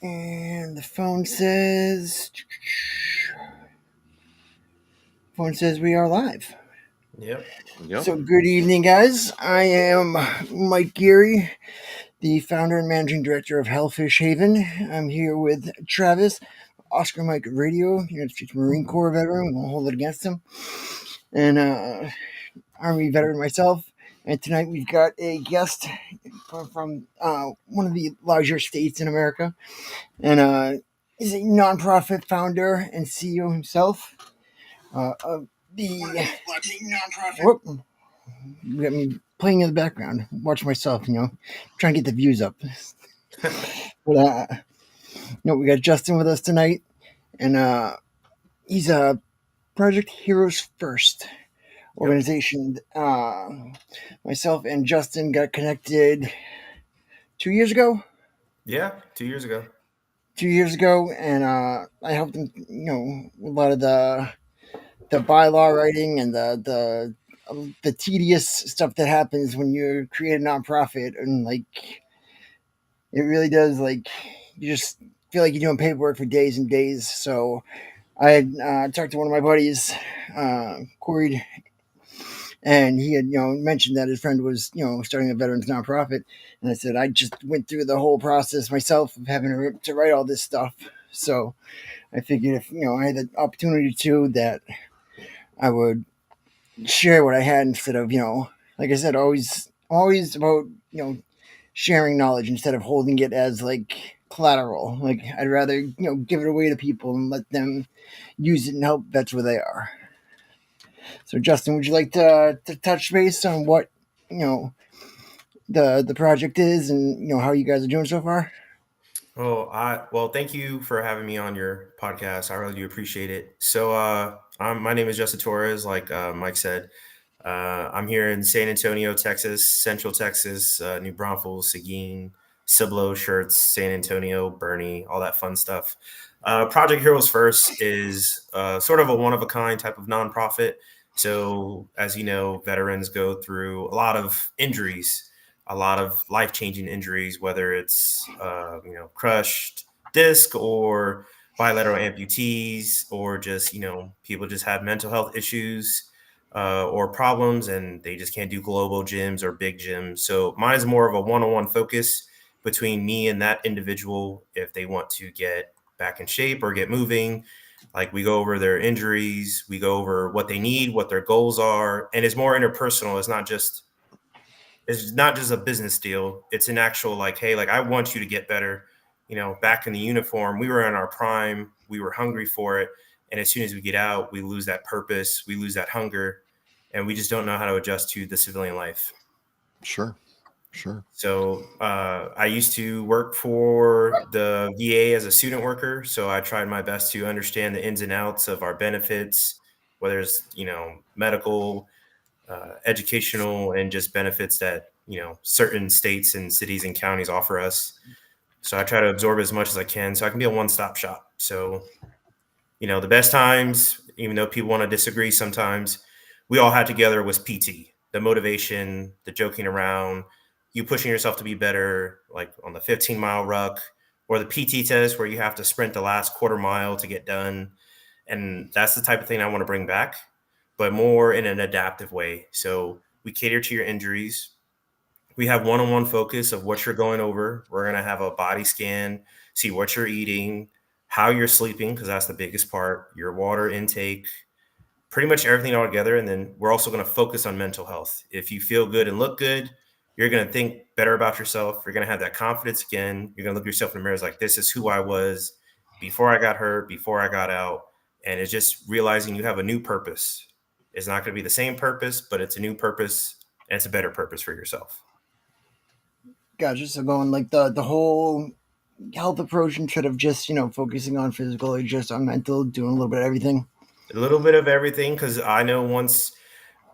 And the phone says we are live. Yep. Yep. So good evening, guys. I am Mike Geary, the founder and managing director of Hellfish Haven. I'm here with Travis, Oscar Mike Radio, United States Marine Corps veteran. Won't hold it against him, and Army veteran myself. And tonight we've got a guest from one of the larger states in America, and he's a nonprofit founder and CEO himself. Of the nonprofit. Whoop, you got me playing in the background. Watch myself, trying to get the views up. But we got Justin with us tonight, and he's a Project Heroes First Yep. organization. Myself and Justin got connected 2 years ago. Yeah. 2 years ago. 2 years ago, and I helped him, with a lot of the bylaw writing and the tedious stuff that happens when you create a nonprofit, and it really does, you just feel like you're doing paperwork for days and days. So I had talked to one of my buddies, Corey, and he had mentioned that his friend was starting a veterans nonprofit, and I said I just went through the whole process myself of having to write all this stuff. So I figured if I had the opportunity to, that I would share what I had instead of, like I said, always about, sharing knowledge instead of holding it as collateral. Like I'd rather, give it away to people and let them use it and help vets where they are. So Justin, would you like to touch base on what, you know, the project is and, how you guys are doing so far? Thank you for having me on your podcast. I really do appreciate it. So, my name is Justin Torres. Like Mike said, I'm here in San Antonio, Texas, Central Texas, New Braunfels, Seguin, Cibolo, Shirts, San Antonio, Bernie, all that fun stuff. Project Heroes First is sort of a one of a kind type of nonprofit. So, as you know, veterans go through a lot of injuries, a lot of life changing injuries, whether it's crushed disc or bilateral amputees, or just people just have mental health issues or problems, and they just can't do global gyms or big gyms. So mine is more of a one-on-one focus between me and that individual if they want to get back in shape or get moving. Like we go over their injuries, we go over what they need, what their goals are, and it's more interpersonal. It's not just a business deal. It's an actual like, hey, like I want you to get better. Back in the uniform, we were in our prime, we were hungry for it, and as soon as we get out, we lose that purpose, we lose that hunger, and we just don't know how to adjust to the civilian life. Sure. Sure. So I used to work for the VA as a student worker, so I tried my best to understand the ins and outs of our benefits, whether it's medical, educational, and just benefits that certain states and cities and counties offer us. So I try to absorb as much as I can, so I can be a one-stop shop. So the best times, even though people want to disagree sometimes, we all had together was PT, the motivation, the joking around, you pushing yourself to be better, like on the 15-mile ruck or the PT test where you have to sprint the last quarter mile to get done. And that's the type of thing I want to bring back, but more in an adaptive way. So we cater to your injuries. We have one-on-one focus of what you're going over. We're going to have a body scan, see what you're eating, how you're sleeping, because that's the biggest part, your water intake, pretty much everything all together. And then we're also going to focus on mental health. If you feel good and look good, you're going to think better about yourself. You're going to have that confidence again. You're going to look yourself in the mirror as like, this is who I was before I got hurt, before I got out. And it's just realizing you have a new purpose. It's not going to be the same purpose, but it's a new purpose, and it's a better purpose for yourself. Gotcha. So going the whole health approach instead of just focusing on physical or just on mental, doing a little bit of everything. A little bit of everything, because I know once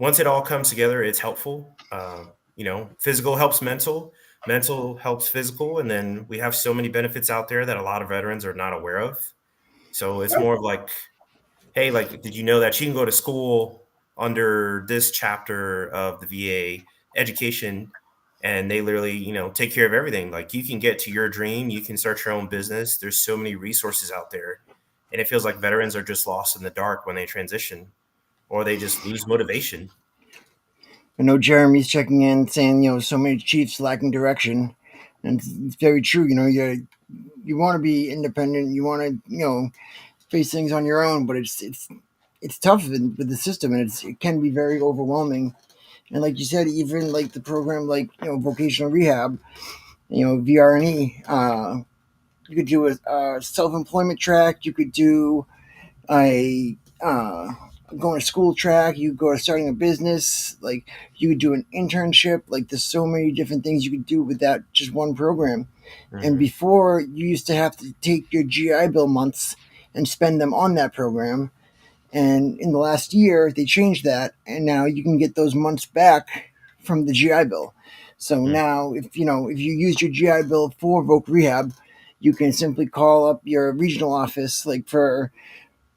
it all comes together, it's helpful. Physical helps mental, mental helps physical, and then we have so many benefits out there that a lot of veterans are not aware of. So it's more of like, hey, like, did you know that you can go to school under this chapter of the VA education and they literally, take care of everything. Like, you can get to your dream, you can start your own business. There's so many resources out there, and it feels like veterans are just lost in the dark when they transition, or they just lose motivation. I know Jeremy's checking in saying, so many chiefs lacking direction. And it's very true. You want to be independent. You want to, face things on your own, but it's tough with the system, and it can be very overwhelming. And like you said, even like the program, like vocational rehab, VRNE, you could do a self employment track. You could do a going to school track. You go to starting a business. Like you could do an internship. Like there's so many different things you could do with that just one program. And Hmm. before, you used to have to take your GI Bill months and spend them on that program. And in the last year, they changed that, and now you can get those months back from the GI Bill. So now, if you use your GI Bill for Voc Rehab, you can simply call up your regional office, like for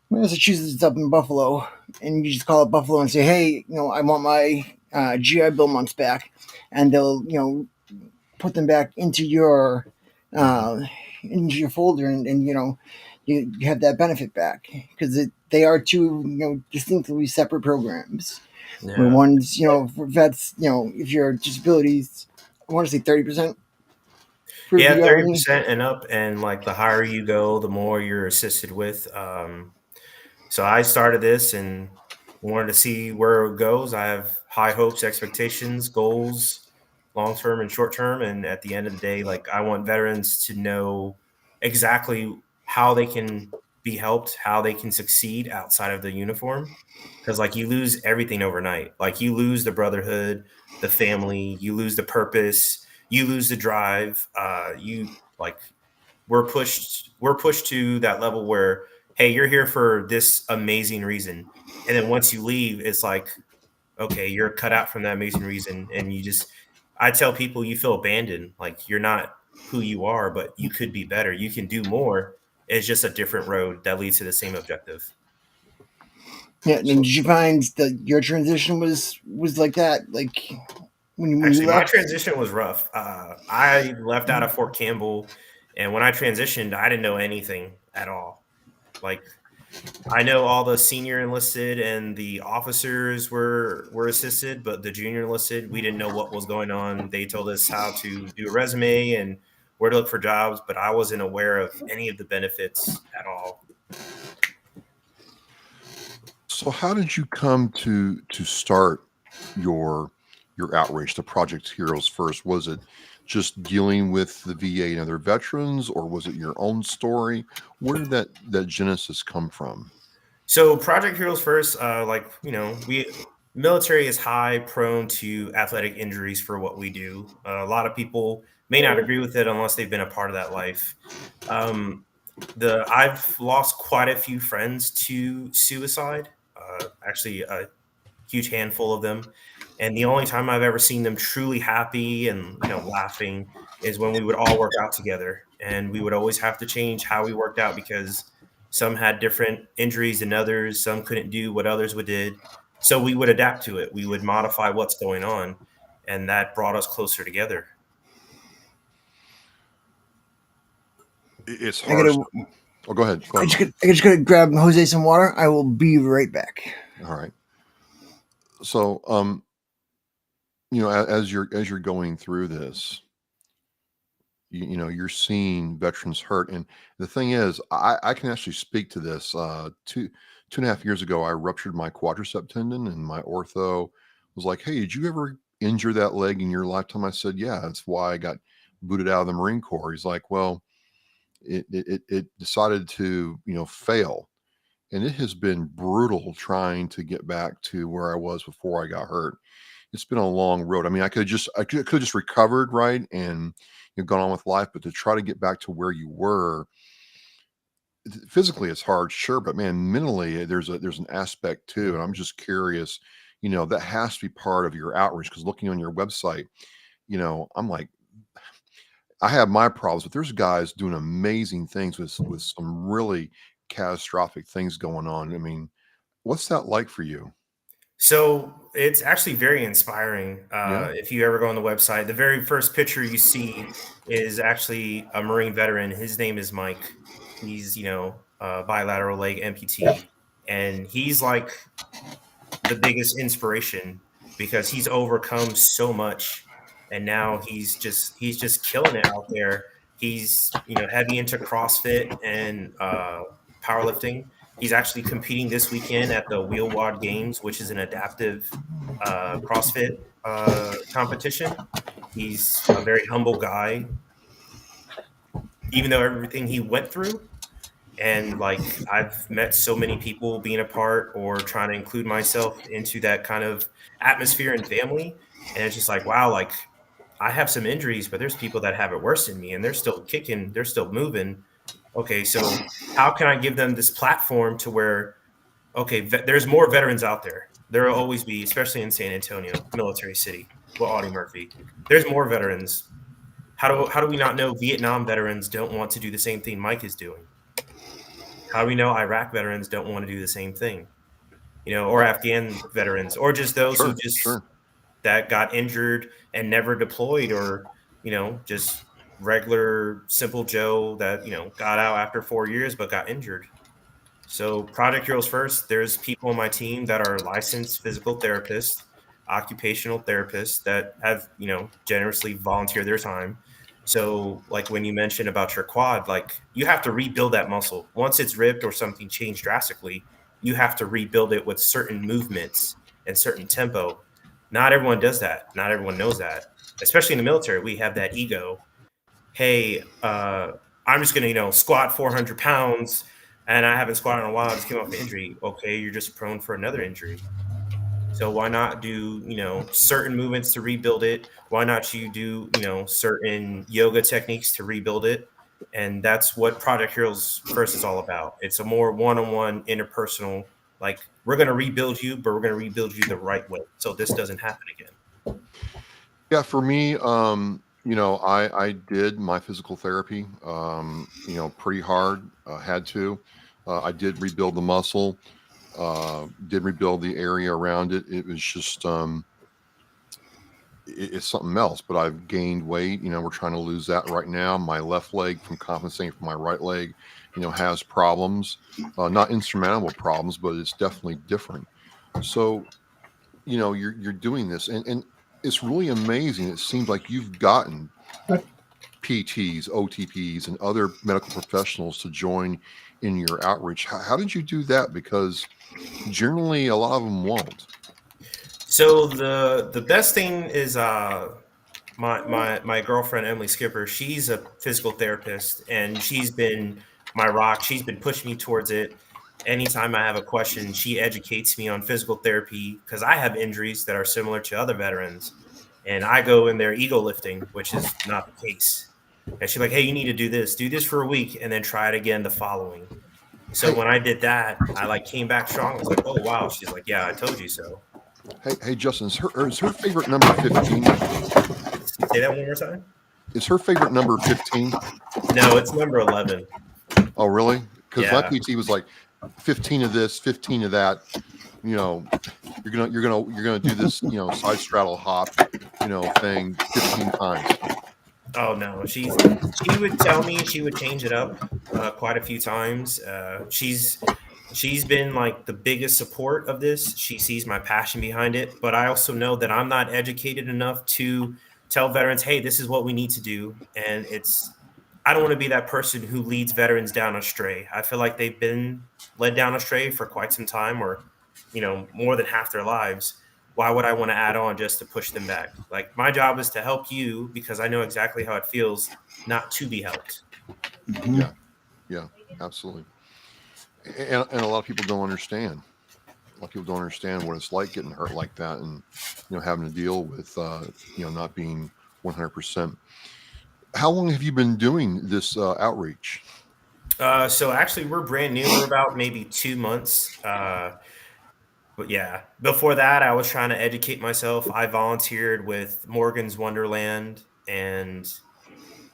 Massachusetts, it's up in Buffalo, and you just call up Buffalo and say, "Hey, I want my GI Bill months back," and they'll put them back Hmm. uh, into your folder, and you have that benefit back because they are two distinctly separate programs. Where Yeah. one's for vets, if your disabilities, I want to say 30% for Yeah, VRE. 30% and up, and like the higher you go, the more you're assisted with. So I started this and wanted to see where it goes. I have high hopes, expectations, goals, long term and short term. And at the end of the day, like, I want veterans to know exactly how they can be helped, how they can succeed outside of the uniform. Because, like, you lose everything overnight. Like, you lose the brotherhood, the family, you lose the purpose, you lose the drive. You like we're pushed to that level where, hey, you're here for this amazing reason, and then once you leave, it's like, okay, you're cut out from that amazing reason, and I tell people, you feel abandoned, like you're not who you are, but you could be better, you can do more. It's just a different road that leads to the same objective. Yeah, and So did you find that your transition was like that? Like when you Actually, my left? transition was rough. I left out of Fort Campbell, and when I transitioned, I didn't know anything at all. Like, I know all the senior enlisted and the officers were assisted, but the junior enlisted, we didn't know what was going on. They told us how to do a resume and where to look for jobs, but I wasn't aware of any of the benefits at all. so how did you come to start your your outreach to Project Heroes First? Was it just dealing with the VA and other veterans, or was it your own story? Where did that genesis come from? So Project Heroes First, like, we military is high prone to athletic injuries for what we do. A lot of people may not agree with it unless they've been a part of that life. Um, the I've lost quite a few friends to suicide. Actually, a huge handful of them. And the only time I've ever seen them truly happy and, laughing is when we would all work out together. And we would always have to change how we worked out because some had different injuries than others. Some couldn't do what others would did. So we would adapt to it. We would modify what's going on. And that brought us closer together. It's I hard. gotta, Oh, go ahead. Go ahead, Mike. I just gotta grab Jose some water. I will be right back. All right. So, as you're going through this, you're seeing veterans hurt, and the thing is, I can actually speak to this. 2.5 years ago, I ruptured my quadricep tendon, and my ortho was like, "Hey, did you ever injure that leg in your lifetime?" I said, "Yeah, that's why I got booted out of the Marine Corps." He's like, "Well, it decided to fail, and it has been brutal trying to get back to where I was before I got hurt. It's been a long road. I mean, I could just recovered, right, and gone on with life, but to try to get back to where you were physically, it's hard, sure, but man, mentally, there's an aspect too. And I'm just curious, that has to be part of your outreach because looking on your website, I'm like, I have my problems, but there's guys doing amazing things with some really catastrophic things going on. I mean, what's that like for you? So it's actually very inspiring. Yeah. If you ever go on the website, the very first picture you see is actually a Marine veteran. His name is Mike. He's, a bilateral leg amputee. And he's like the biggest inspiration because he's overcome so much and now he's just killing it out there. He's heavy into CrossFit and powerlifting. He's actually competing this weekend at the W.A.R Games, which is an adaptive CrossFit competition. He's a very humble guy, even though everything he went through. And like I've met so many people being a part or trying to include myself into that kind of atmosphere and family. And it's just like, wow, like I have some injuries, but there's people that have it worse than me and they're still kicking, they're still moving. Okay, so how can I give them this platform to where, okay, there's more veterans out there. There will always be, especially in San Antonio, military city, well, Audie Murphy. There's more veterans. How do we not know Vietnam veterans don't want to do the same thing Mike is doing? How do we know Iraq veterans don't want to do the same thing? Or Afghan veterans, or just those who Sure. just Sure. that got injured and never deployed, or just regular simple Joe that got out after 4 years but got injured. So Project Heroes First, there's people on my team that are licensed physical therapists, occupational therapists that have, generously volunteered their time. So like when you mentioned about your quad, like you have to rebuild that muscle. Once it's ripped or something changed drastically, you have to rebuild it with certain movements and certain tempo. Not everyone does that. Not everyone knows that. Especially in the military, we have that ego. Hey, I'm just gonna, squat 400 pounds and I haven't squatted in a while. I just came off an injury. Okay, you're just prone for another injury. So why not do, certain movements to rebuild it? Why not you do, certain yoga techniques to rebuild it? And that's what Project Heroes First is all about. It's a more one-on-one, interpersonal, like we're going to rebuild you, but we're going to rebuild you the right way. So this doesn't happen again. Yeah, for me, I did my physical therapy, pretty hard. Had to. I did rebuild the muscle. Did rebuild the area around it. It was just it's something else. But I've gained weight. We're trying to lose that right now. My left leg, from compensating for my right leg, has problems. Not insurmountable problems, but it's definitely different. So you're doing this, and it's really amazing. It seems like you've gotten PTs, OTPs, and other medical professionals to join in your outreach. How did you do that? Because generally, a lot of them won't. So the best thing is my girlfriend Emily Skipper. She's a physical therapist and she's been my rock. She's been pushing me towards it. Anytime I have a question, she educates me on physical therapy because I have injuries that are similar to other veterans, and I go in there ego lifting, which is not the case. And she's like, "Hey, you need to do this for a week, and then try it again the following." So Hey, when I did that, I like came back strong. I was like, "Oh wow!" She's like, "Yeah, I told you so." hey, Justin, is her favorite number 15? Say that one more time. Is her favorite number 15? No, it's number 11. Oh, really? Because my Yeah. PT was like 15 of this, 15 of that. You know, you're gonna do this, side straddle hop, thing 15 times. Oh no, she would tell me she would change it up quite a few times. She's been like the biggest support of this. She sees my passion behind it, but I also know that I'm not educated enough to tell veterans, "Hey, this is what we need to do." And I don't want to be that person who leads veterans down astray. I feel like they've been led down astray for quite some time, or more than half their lives. Why would I want to add on just to push them back? Like my job is to help you because I know exactly how it feels not to be helped. Mhm. Yeah, yeah, absolutely. And a lot of people don't understand. A lot of people don't understand what it's like getting hurt like that, and having to deal with not being 100%. How long have you been doing this outreach? So actually, we're brand new. We're about maybe 2 months. But yeah, before that, I was trying to educate myself. I volunteered with Morgan's Wonderland, and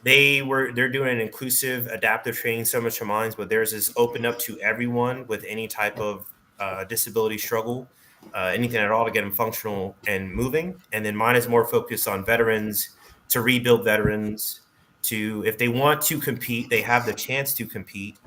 they're doing an inclusive adaptive training similar to mine, but theirs is open up to everyone with any type of disability struggle. anything at all to get them functional and moving. And then mine is more focused on veterans, to rebuild veterans, to, if they want to compete, they have the chance to compete.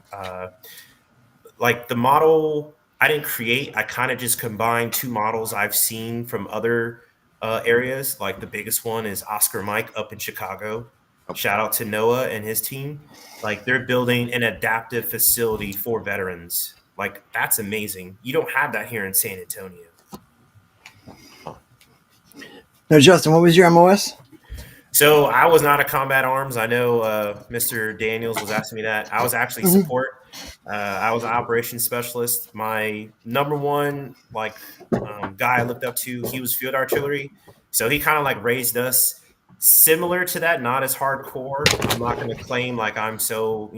Like the model I didn't create, I kind of just combined two models I've seen from other areas. Like the biggest one is Oscar Mike up in Chicago. Yep. Shout out to Noah and his team. Like they're building an adaptive facility for veterans. Like that's amazing. You don't have that here in San Antonio. Now, Justin, what was your MOS? So I was not a combat arms. I know Mr. Daniels was asking me that. I was actually support. I was an operations specialist. My number one guy I looked up to, he was field artillery. So he kind of like raised us similar to that, not as hardcore. I'm not going to claim like I'm so,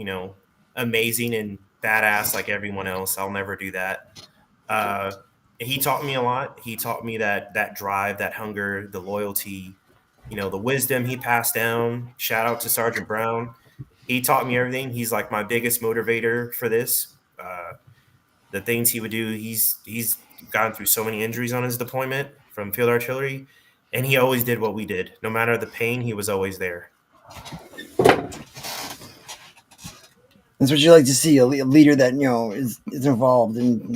amazing and badass like everyone else. I'll never do that. Uh, he taught me a lot. He taught me that drive, that hunger, the loyalty, the wisdom he passed down. Shout out to Sergeant Brown. He taught me everything. He's like my biggest motivator for this. The things he would do, he's gone through so many injuries on his deployment from field artillery, and he always did what we did. No matter the pain, he was always there. That's what you like to see, a leader that is involved and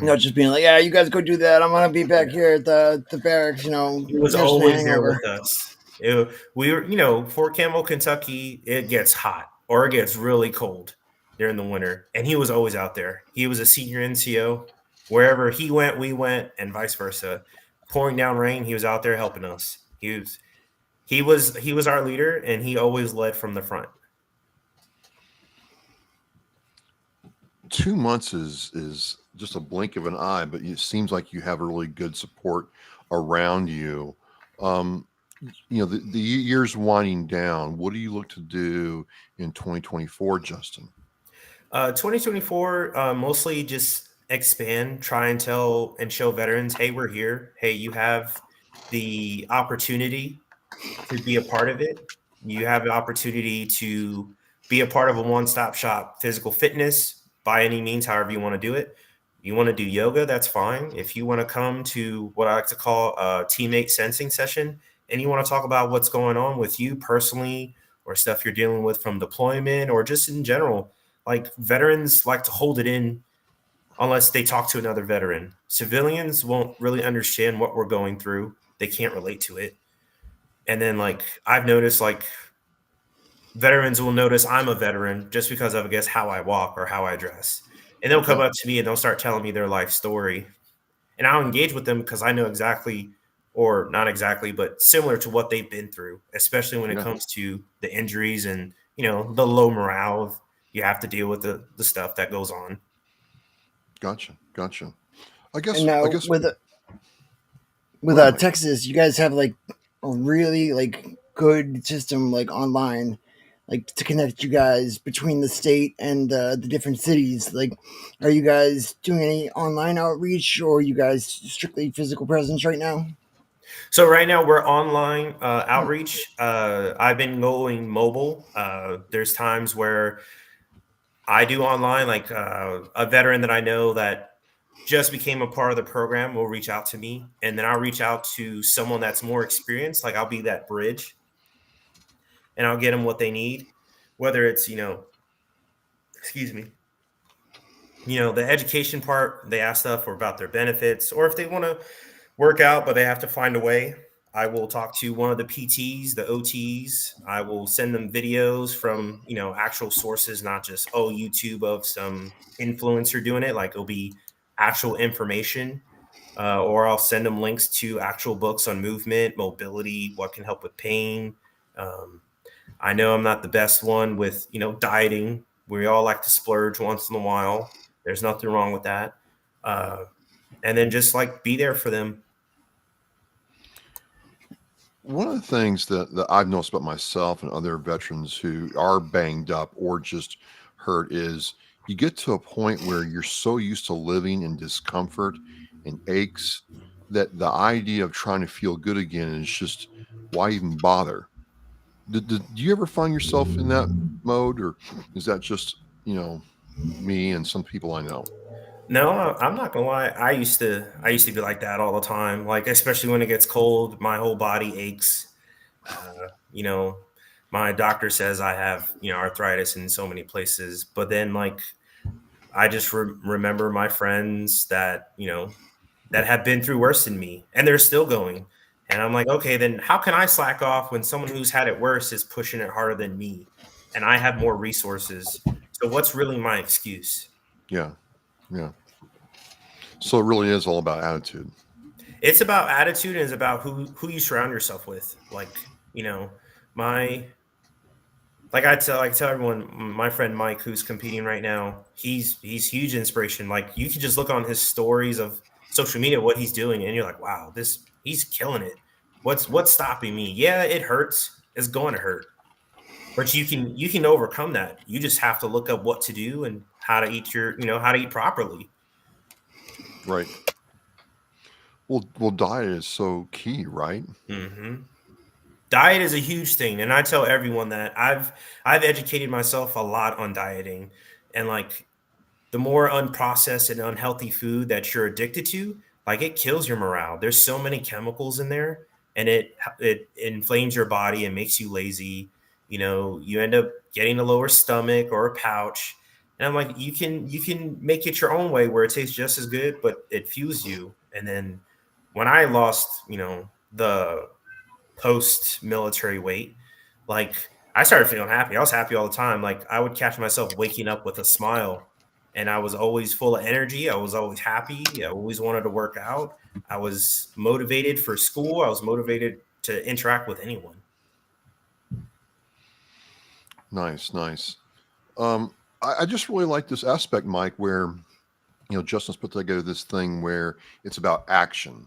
not just being like, yeah, you guys go do that. I'm gonna be back here at the barracks. He was always there with us. We were, Fort Campbell, Kentucky. It gets hot or it gets really cold during the winter, and he was always out there. He was a senior NCO. Wherever he went, we went, and vice versa. Pouring down rain, he was out there helping us. He was our leader, and he always led from the front. 2 months is just a blink of an eye, but it seems like you have a really good support around you. The year's winding down. What do you look to do in 2024, Justin? 2024, mostly just expand, try and tell and show veterans, hey, we're here. Hey, you have the opportunity to be a part of it. You have the opportunity to be a part of a one-stop shop physical fitness by any means, however you want to do it. You want to do yoga, that's fine. If you want to come to what I like to call a teammate sensing session, and you want to talk about what's going on with you personally or stuff you're dealing with from deployment or just in general, like veterans like to hold it in unless they talk to another veteran. Civilians won't really understand what we're going through. They can't relate to it. And then like I've noticed like veterans will notice I'm a veteran just because of, I guess, how I walk or how I dress. And they'll come up to me and they'll start telling me their life story. And I'll engage with them because I know exactly, or not exactly, but similar to what they've been through, especially when it comes to the injuries and, the low morale of you have to deal with the stuff that goes on. Gotcha. I guess with Texas, you guys have like a really like good system like online, like to connect you guys between the state and the different cities. Like, are you guys doing any online outreach, or are you guys strictly physical presence right now? So right now we're online outreach. I've been going mobile. There's times where I do online, like a veteran that I know that just became a part of the program will reach out to me, and then I'll reach out to someone that's more experienced. Like I'll be that bridge, and I'll get them what they need, whether it's excuse me, the education part. They ask stuff or about their benefits, or if they want to work out but they have to find a way. I will talk to one of the PTs, the OTs. I will send them videos from, actual sources, not just, YouTube of some influencer doing it. Like it'll be actual information, or I'll send them links to actual books on movement, mobility, what can help with pain. I know I'm not the best one with, dieting. We all like to splurge once in a while. There's nothing wrong with that. And then just like be there for them. One of the things that I've noticed about myself and other veterans who are banged up or just hurt is you get to a point where you're so used to living in discomfort and aches that the idea of trying to feel good again is just, why even bother? Do you ever find yourself in that mode, or is that just me and some people I know? No, I'm not gonna lie. I used to be like that all the time. Like especially when it gets cold, my whole body aches. You know, my doctor says I have arthritis in so many places, but then like I just remember my friends that that have been through worse than me, and they're still going. And I'm like, okay, then how can I slack off when someone who's had it worse is pushing it harder than me, and I have more resources? So what's really my excuse? Yeah, yeah. So it really is all about attitude. It's about attitude and it's about who you surround yourself with. Like, my like I tell everyone, my friend Mike, who's competing right now, he's huge inspiration. Like you can just look on his stories of social media, what he's doing, and you're like, wow, this he's killing it. What's stopping me? Yeah, it hurts. It's going to hurt, but you can overcome that. You just have to look up what to do and how to eat how to eat properly. Right. Well, diet is so key, right? hmm Diet is a huge thing, and I tell everyone that I've educated myself a lot on dieting, and like the more unprocessed and unhealthy food that you're addicted to, like it kills your morale. There's so many chemicals in there, and it inflames your body and makes you lazy. You end up getting a lower stomach or a pouch. And I'm like, you can make it your own way where it tastes just as good, but it fuels you. And then when I lost, the post military weight, like I started feeling happy. I was happy all the time. Like I would catch myself waking up with a smile, and I was always full of energy. I was always happy. I always wanted to work out. I was motivated for school. I was motivated to interact with anyone. Nice, nice. I just really like this aspect, Mike, where Justin's put together this thing where it's about action.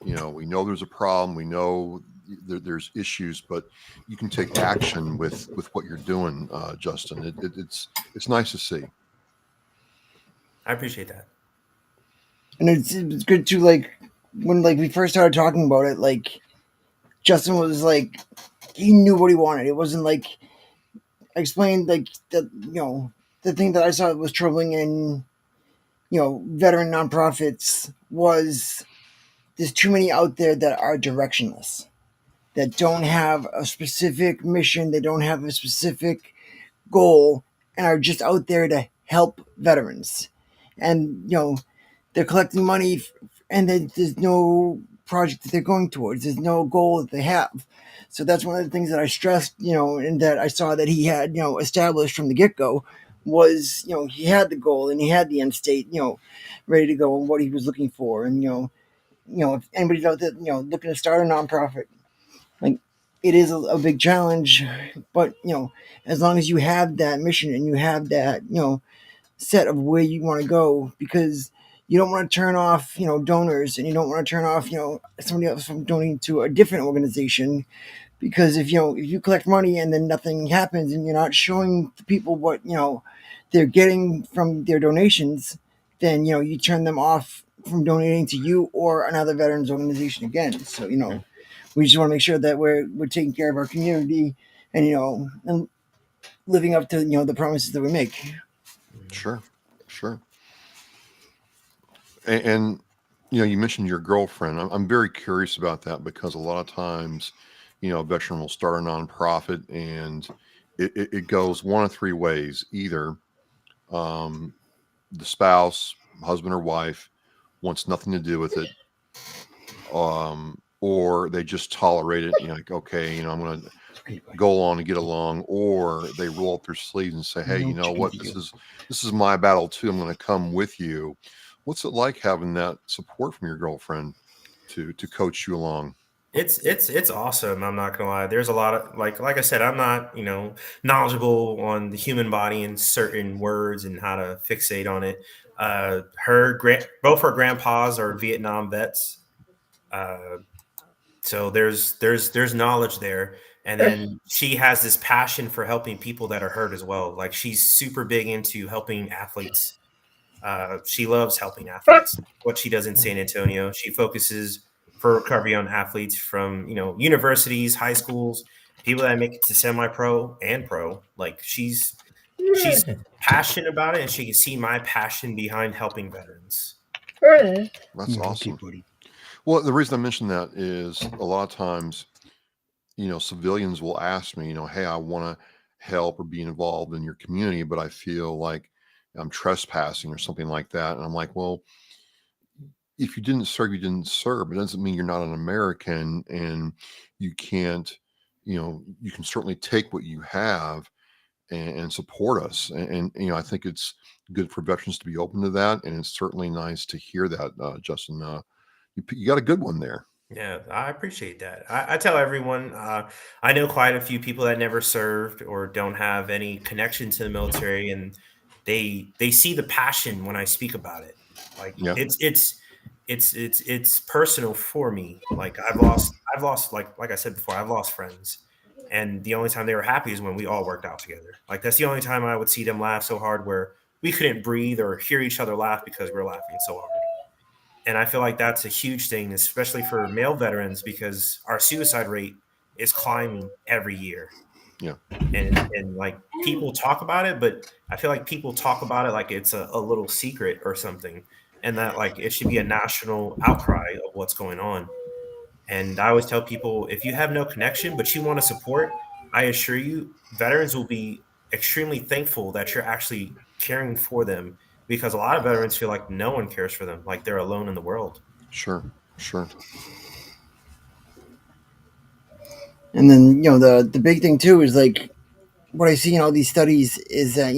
We know there's a problem, we know there's issues, but you can take action with what you're doing, Justin. It's nice to see. I appreciate that. And it's good to like when like we first started talking about it. Like Justin was like he knew what he wanted. It wasn't like I explained like the thing that I saw was troubling in veteran nonprofits was there's too many out there that are directionless, that don't have a specific mission, they don't have a specific goal, and are just out there to help veterans. And they're collecting money, and then there's no project that they're going towards. There's no goal that they have. So that's one of the things that I stressed, and that I saw that he had, established from the get go was, he had the goal and he had the end state, ready to go and what he was looking for. And, if anybody's out there, looking to start a nonprofit, like it is a big challenge, but, as long as you have that mission and you have that, set of where you want to go, because you don't want to turn off donors, and you don't want to turn off somebody else from donating to a different organization, because if you collect money and then nothing happens and you're not showing the people what they're getting from their donations, then you turn them off from donating to you or another veterans organization again. So we just want to make sure that we're taking care of our community, and and living up to the promises that we make. Sure, sure. And you mentioned your girlfriend. I'm very curious about that because a lot of times, a veteran will start a nonprofit and it goes one of three ways. Either um, the spouse, husband or wife, wants nothing to do with it, or they just tolerate it. Like, okay, I'm going to go along and get along, or they roll up their sleeves and say, hey, you know what, this is my battle too. I'm going to come with you. What's it like having that support from your girlfriend to coach you along? It's awesome. I'm not gonna lie. There's a lot of like I said, I'm not knowledgeable on the human body and certain words and how to fixate on it. Both her grandpas are Vietnam vets, uh, so there's knowledge there. And then she has this passion for helping people that are hurt as well. Like she's super big into helping athletes. She loves helping athletes. What she does in San Antonio, she focuses for recovery on athletes from universities, high schools, people that make it to semi-pro and pro. Like she's passionate about it, and she can see my passion behind helping veterans. That's Okay, awesome. buddy. Well, the reason I mention that is a lot of times, civilians will ask me, hey, I want to help or be involved in your community, but I feel like I'm trespassing or something like that. And I'm like, well, if you didn't serve, you didn't serve. It doesn't mean you're not an American, and you can't, you can certainly take what you have and support us. And I think it's good for veterans to be open to that. And it's certainly nice to hear that, Justin. You got a good one there. Yeah, I appreciate that. I tell everyone, I know quite a few people that never served or don't have any connection to the military, and they see the passion when I speak about it. Like Yeah, it's personal for me. Like I've lost like I said before, I've lost friends, and the only time they were happy is when we all worked out together. Like that's the only time I would see them laugh so hard where we couldn't breathe or hear each other laugh because we were laughing so hard. And I feel like that's a huge thing, especially for male veterans, because our suicide rate is climbing every year. yeah, And like people talk about it, but I feel like people talk about it like it's a little secret or something, and that like it should be a national outcry of what's going on. And I always tell people, if you have no connection but you want to support, I assure you, veterans will be extremely thankful that you're actually caring for them, because a lot of veterans feel like no one cares for them, like they're alone in the world. sure, sure. And then the big thing too is like what I see in all these studies is that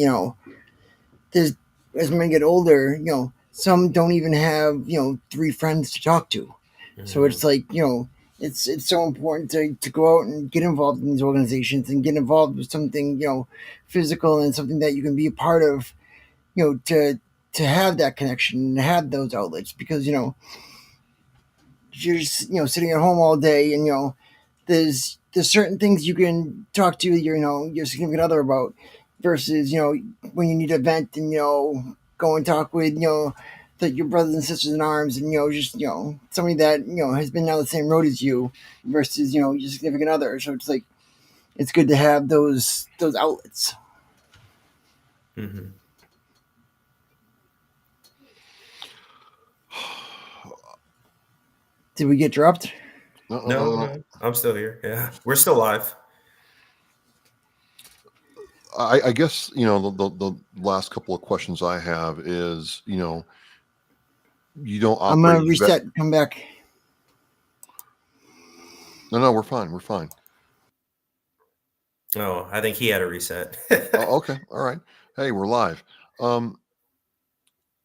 there's as men get older, some don't even have three friends to talk to. So Mhm. it's like it's so important to go out and get involved in these organizations and get involved with something physical and something that you can be a part of, to have that connection and have those outlets because you're just sitting at home all day and there's certain things you can talk to your significant other about versus when you need to vent and go and talk with your brothers and sisters in arms and just somebody that has been down the same road as you versus your significant other. So it's like it's good to have those outlets. Mhm. Did we get dropped? No, no, no, No, no. no, I'm still here. Yeah, we're still live. I guess the last couple of questions I have is you don't I'm operate gonna as vet. reset. Come back. No, no, we're fine. We're fine. Oh, I think he had a reset. Oh, okay, all right. Hey, we're live. Um,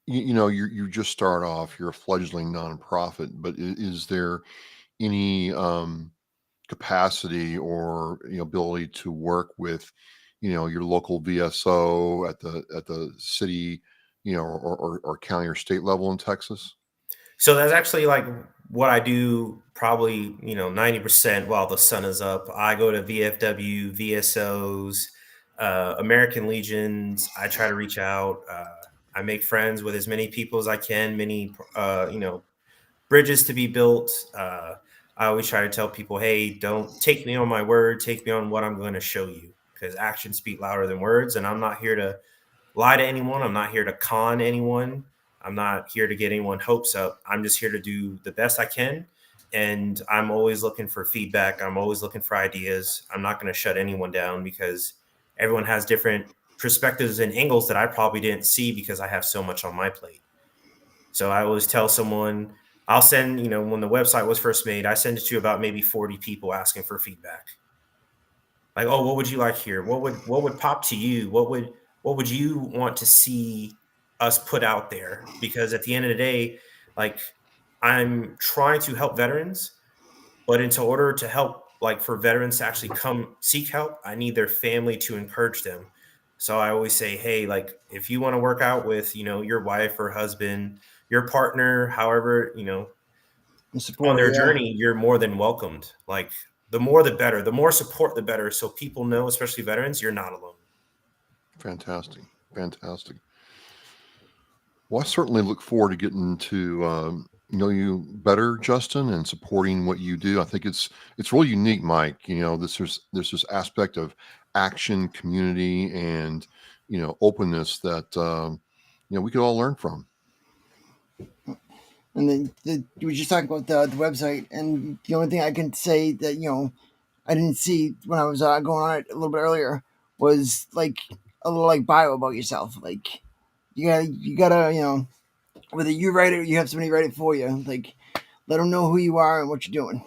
you just start off. You're a fledgling nonprofit, but is there any capacity or ability to work with your local VSO at the city, or county or state level in Texas? So that's actually like what I do probably, 90% while the sun is up. I go to VFW, VSOs, American Legions. I try to reach out. I make friends with as many people as I can, many, bridges to be built. I always try to tell people, hey, don't take me on my word, take me on what I'm going to show you, because actions speak louder than words. And I'm not here to lie to anyone. I'm not here to con anyone. I'm not here to get anyone hopes up. I'm just here to do the best I can. And I'm always looking for feedback. I'm always looking for ideas. I'm not going to shut anyone down because everyone has different perspectives and angles that I probably didn't see because I have so much on my plate. So I always tell someone, I'll send, when the website was first made, I send it to about maybe 40 people asking for feedback. Like, oh, what would you like here? What would pop to you? What would you want to see us put out there? Because at the end of the day, like, I'm trying to help veterans, but in order to help, like, for veterans to actually come seek help, I need their family to encourage them. So I always say, hey, like, if you want to work out with, your wife or husband, your partner, however, And on support, their yeah. journey, you're more than welcomed. Like, the more the better, the more support the better. So people know, especially veterans, you're not alone. Fantastic, fantastic. Well, I certainly look forward to getting to know you better, Justin, and supporting what you do. I think it's really unique, Mike. This there's this aspect of action, community, and openness that we could all learn from. And then you were just talking about the website, and the only thing I can say that I didn't see when I was going on it a little bit earlier was like a little like bio about yourself. Like you gotta whether you write it or you have somebody write it for you. Like let them know who you are and what you're doing.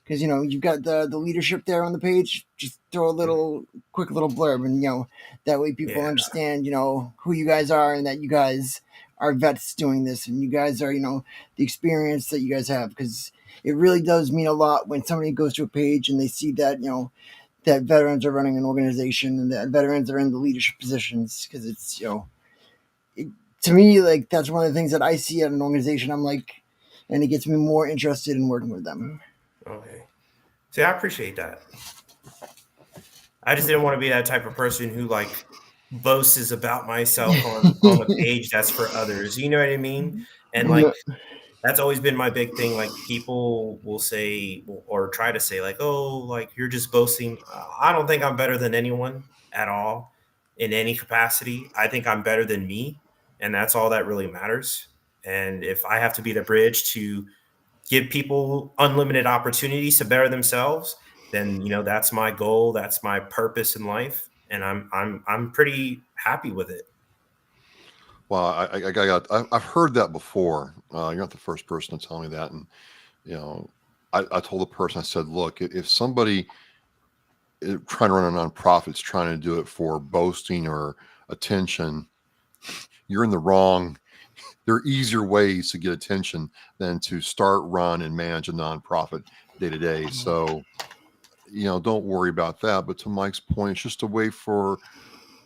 Because you've got the leadership there on the page. Just throw a little quick little blurb, and that way people Yeah. understand who you guys are and that you guys are vets doing this, and you guys are the experience that you guys have. Because it really does mean a lot when somebody goes to a page and they see that that veterans are running an organization and that veterans are in the leadership positions. Because it's it, to me, like that's one of the things that I see at an organization. I'm like, and it gets me more interested in working with them. Okay. See, I appreciate that. I just didn't want to be that type of person who like boasts about myself on a page that's for others. You know what I mean? And like No. that's always been my big thing. Like people will say or try to say like, "Oh, like you're just boasting." I don't think I'm better than anyone at all in any capacity. I think I'm better than me, and that's all that really matters. And if I have to be the bridge to give people unlimited opportunities to better themselves, then that's my goal. That's my purpose in life, and I'm pretty happy with it. Well, I've heard that before. You're not the first person to tell me that, and you know, I told the person, I said, look, if somebody trying to run a nonprofit is trying to do it for boasting or attention, you're in the wrong. There are easier ways to get attention than to start, run, and manage a nonprofit day to day. So, don't worry about that. But to Mike's point, it's just a way for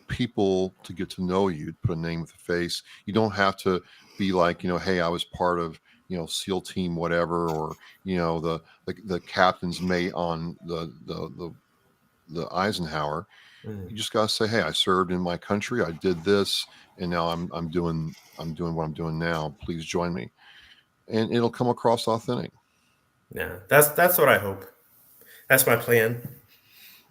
people to get to know you, put a name with a face. You don't have to be like, hey, I was part of, SEAL team, whatever, or, the captain's mate on the Eisenhower. You just got to say, hey, I served in my country. I did this. And now I'm doing what I'm doing now. Please join me. And it'll come across authentic. Yeah, that's what I hope. That's my plan.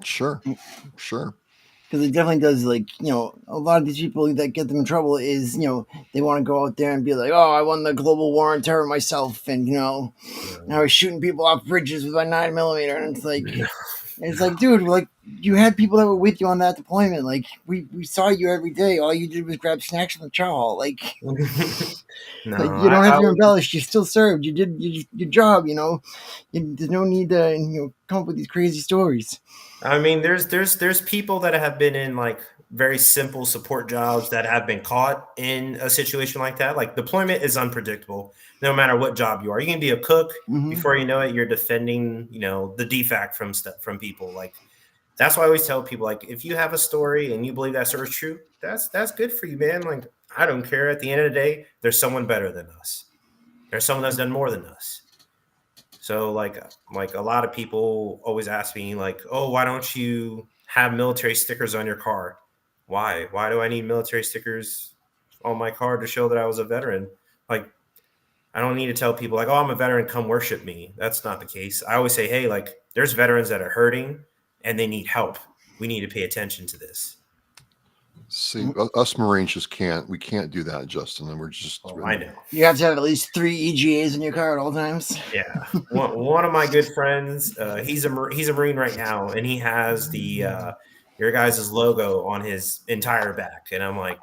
Sure. Because it definitely does, like a lot of these people that get them in trouble is they want to go out there and be like, oh, I won the global war on terror myself, and I was shooting people off bridges with my 9mm, and it's like, dude, like you had people that were with you on that deployment. Like we saw you every day. All you did was grab snacks from the chow hall. Like, No, like you don't have to I embellish. You still served. You did your job. There's no need to come up with these crazy stories. I mean, there's people that have been in like very simple support jobs that have been caught in a situation like that. Like deployment is unpredictable, no matter what job you are. You can be a cook before you know it. You're defending, the defect from people. Like that's why I always tell people, like if you have a story and you believe that story is true, that's good for you, man. Like I don't care. At the end of the day, there's someone better than us. There's someone that's done more than us. So like a lot of people always ask me like, "Oh, why don't you have military stickers on your car?" Why? Why do I need military stickers on my car to show that I was a veteran? Like I don't need to tell people like, "Oh, I'm a veteran, come worship me." That's not the case. I always say, "Hey, like there's veterans that are hurting and they need help. We need to pay attention to this." See, us Marines just can't. We can't do that, Justin. And we're just. Oh, I know. You have to have at least 3 EGAs in your car at all times. Yeah, one of my good friends, he's a Marine right now, and he has the your guys' logo on his entire back, and I'm like,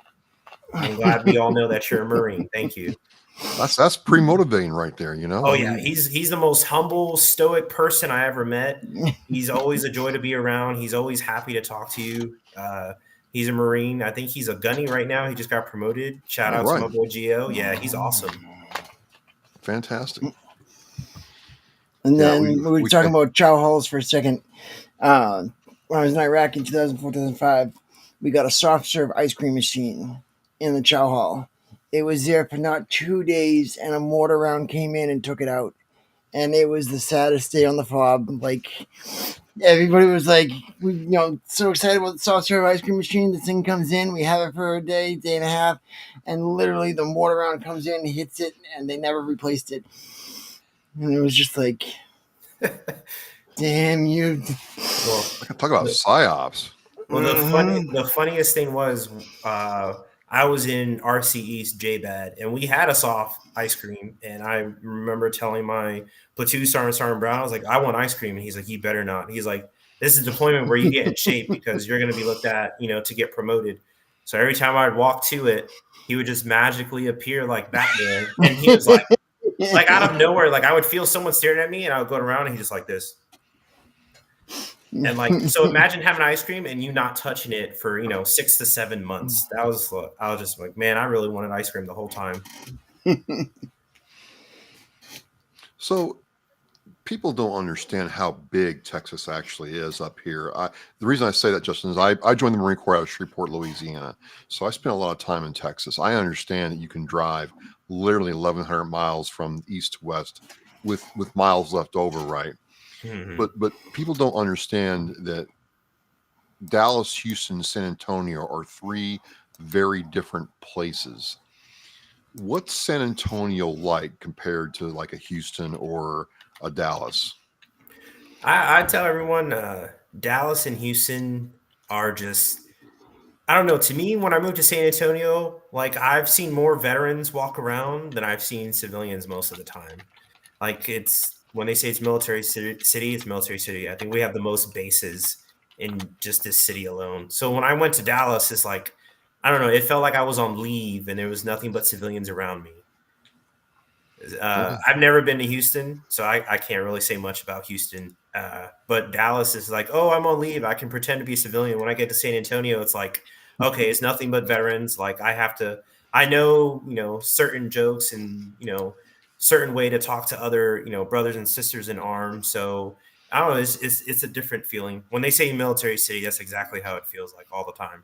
I'm glad we all know that you're a Marine. Thank you. That's pretty motivating right there. Oh yeah, he's the most humble, stoic person I ever met. He's always a joy to be around. He's always happy to talk to you. He's a Marine. I think he's a gunny right now. He just got promoted. Shout out to my boy Gio. Yeah, he's awesome. Fantastic. And then we were talking about chow halls for a second. When I was in Iraq in 2004, 2005, we got a soft serve ice cream machine in the chow hall. It was there for not 2 days, and a mortar round came in and took it out. And it was the saddest day on the fob. Like, everybody was like, so excited about the soft serve ice cream machine. This thing comes in, we have it for a day and a half, and literally the mortar round comes in, hits it, and they never replaced it. And it was just like, damn you. Well, talk about psyops. Well, Mhm. the funniest thing was, uh, I was in RC East JBAD, and we had a soft ice cream. And I remember telling my platoon sergeant Brown, I was like, "I want ice cream," and he's like, "You better not." He's like, "This is deployment where you get in shape because you're going to be looked at, to get promoted." So every time I'd walk to it, he would just magically appear like Batman, and he was like out of nowhere, like I would feel someone staring at me, and I would go around, and he just like this. And like, so imagine having ice cream and you not touching it for 6 to 7 months. I was just like, man, I really wanted ice cream the whole time. So people don't understand how big Texas actually is up here. The reason I say that, Justin, is I joined the Marine Corps out of Shreveport, Louisiana. So I spent a lot of time in Texas. I understand that you can drive literally 1,100 miles from east to west with miles left over, right? Mhm. But people don't understand that Dallas, Houston, San Antonio are three very different places. What's San Antonio like compared to like a Houston or a Dallas? I tell everyone, Dallas and Houston are just, I don't know. To me, when I moved to San Antonio, like I've seen more veterans walk around than I've seen civilians most of the time. Like it's when they say it's military city, it's military city. I think we have the most bases in just this city alone. So when I went to Dallas, it's like, I don't know, it felt like I was on leave and there was nothing but civilians around me. Yeah. I've never been to Houston, so I can't really say much about Houston. But Dallas is like, oh, I'm on leave. I can pretend to be a civilian. When I get to San Antonio, it's like, okay, it's nothing but veterans. Like I know, certain jokes and, certain way to talk to other, brothers and sisters in arms. So I don't know. It's a different feeling. When they say military city, that's exactly how it feels like all the time.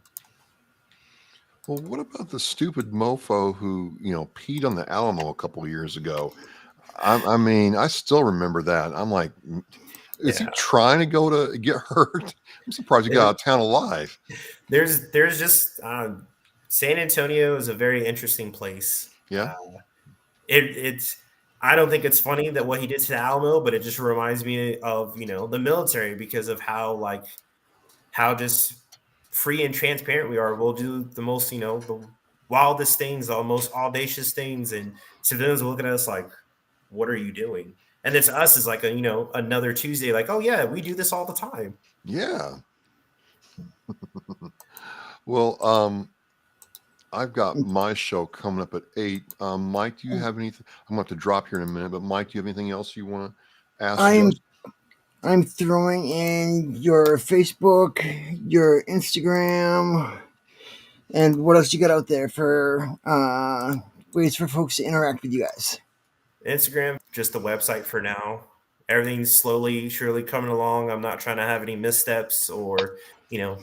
Well, what about the stupid mofo who, peed on the Alamo a couple of years ago? I mean, I still remember that. I'm like, is he Yeah. trying to go to get hurt? I'm surprised he got out of town alive. There's just San Antonio is a very interesting place. Yeah. It's I don't think it's funny that what he did to the Alamo, but it just reminds me of the military because of how just free and transparent we are. We'll do the most the wildest things, the most audacious things, and civilians will look at us like, "What are you doing?" And then to us is like a another Tuesday, like, "Oh yeah, we do this all the time." Yeah. Well, I've got my show coming up at 8. Mike, do you have anything? I'm going to have to drop here in a minute, but Mike, do you have anything else you want to ask I'm Justin? I'm throwing in your Facebook, your Instagram, and what else you got out there for ways for folks to interact with you guys. Instagram, just the website for now. Everything's slowly, surely coming along. I'm not trying to have any missteps or,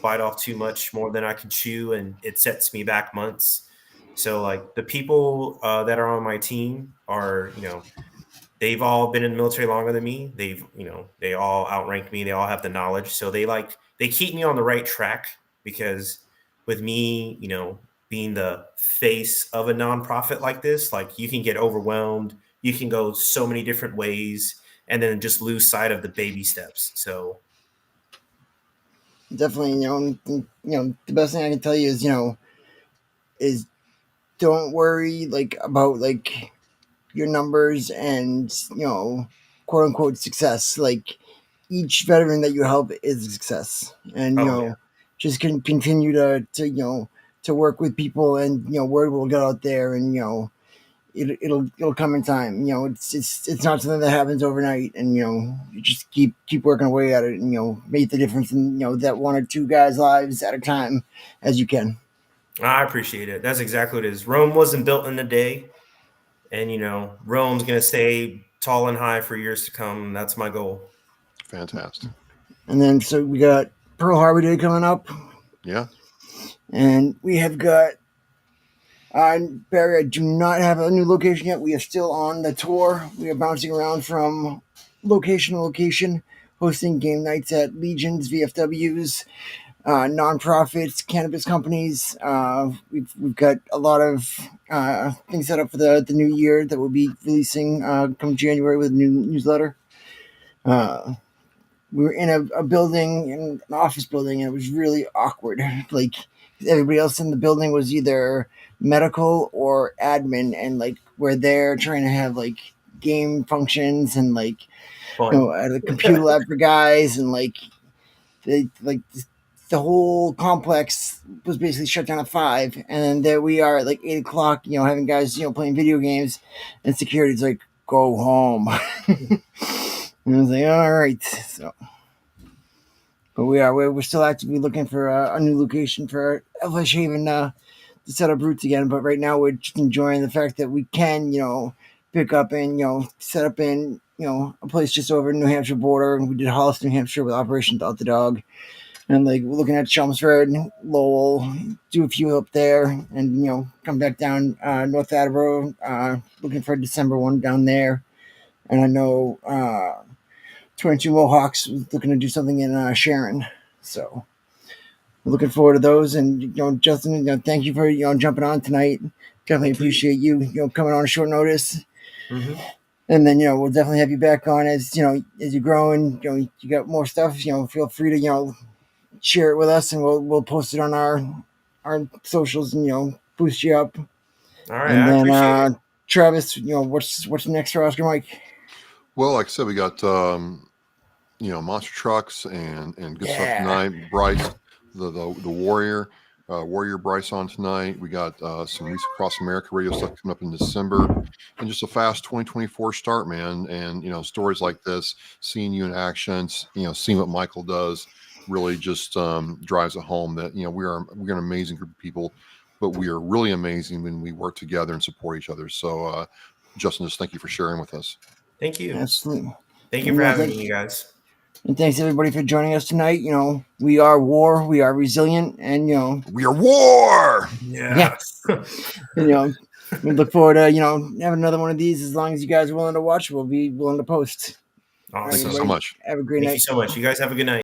bite off too much more than I can chew, and it sets me back months. So, like the people that are on my team are, they've all been in the military longer than me. They all outrank me. They all have the knowledge. So they keep me on the right track because with me, being the face of a nonprofit like this, like you can get overwhelmed. You can go so many different ways and then just lose sight of the baby steps. So Definitely, the best thing I can tell you is don't worry about your numbers and quote unquote success. Like each veteran that you help is a success, and oh yeah. just continue to work with people, and word will get out there, and it'll come in time. It's not something that happens overnight, and you just keep working away at it, and make the difference in that one or two guys' lives at a time as you can. I appreciate it. That's exactly what it is. Rome wasn't built in a day. And Rome's gonna stay tall and high for years to come. That's my goal. Fantastic. And then so we got Pearl Harbor Day coming up, Yeah. and we have got Barry. I do not have a new location yet. We are still on the tour. We are bouncing around from location to location, hosting game nights at Legions, VFWs, nonprofits, cannabis companies. We've got a lot of things set up for the new year that we'll be releasing come January with a new newsletter. Uh, we were in a building, in an office building, and it was really awkward. Like everybody else in the building was either medical or admin, and like we're there trying to have like game functions and like Fun. at a computer lab for guys, and like they like the whole complex was basically shut down at 5, and then there we are at like 8 o'clock, having guys playing video games, and security's like, go home. And I was like, all right. So, but we're still actively looking for a new location for Elfish Haven to set up roots again. But right now we're just enjoying the fact that we can pick up and set up in a place just over New Hampshire border. And we did Hollis, New Hampshire with Operation Dot the Dog. And like we're looking at Chelmsford, Lowell, do a few up there, and come back down North Attleboro, looking for a December one down there. And I know 22 Mohawks was looking to do something in Sharon, so we're looking forward to those. And Justin, thank you for jumping on tonight. Definitely appreciate you coming on a short notice. Mm-hmm. And then we'll definitely have you back on as as you're growing. You got more stuff. Feel free to share it with us, and we'll post it on our socials and boost you up. All right, And I then appreciate it. Travis, what's next for Oscar Mike? Well, like I said, we got monster trucks and good stuff Yeah. tonight. Bryce, the Warrior. Warrior Bryce on tonight. We got some Reese Across America radio stuff coming up in December, and just a fast 2024 start, man. And stories like this, seeing you in action, seeing what Michael does, really just drives it home that we're an amazing group of people, but we are really amazing when we work together and support each other. So, Justin, just thank you for sharing with us. Thank you. Absolutely. Thank you for having me, you guys. And thanks everybody for joining us tonight. We are WAR, we are resilient, and we are WAR. Yes. And, we look forward to having another one of these. As long as you guys are willing to watch, we'll be willing to post. Awesome. Thank you so much. Have a great night. Thank you so much. You guys have a good night.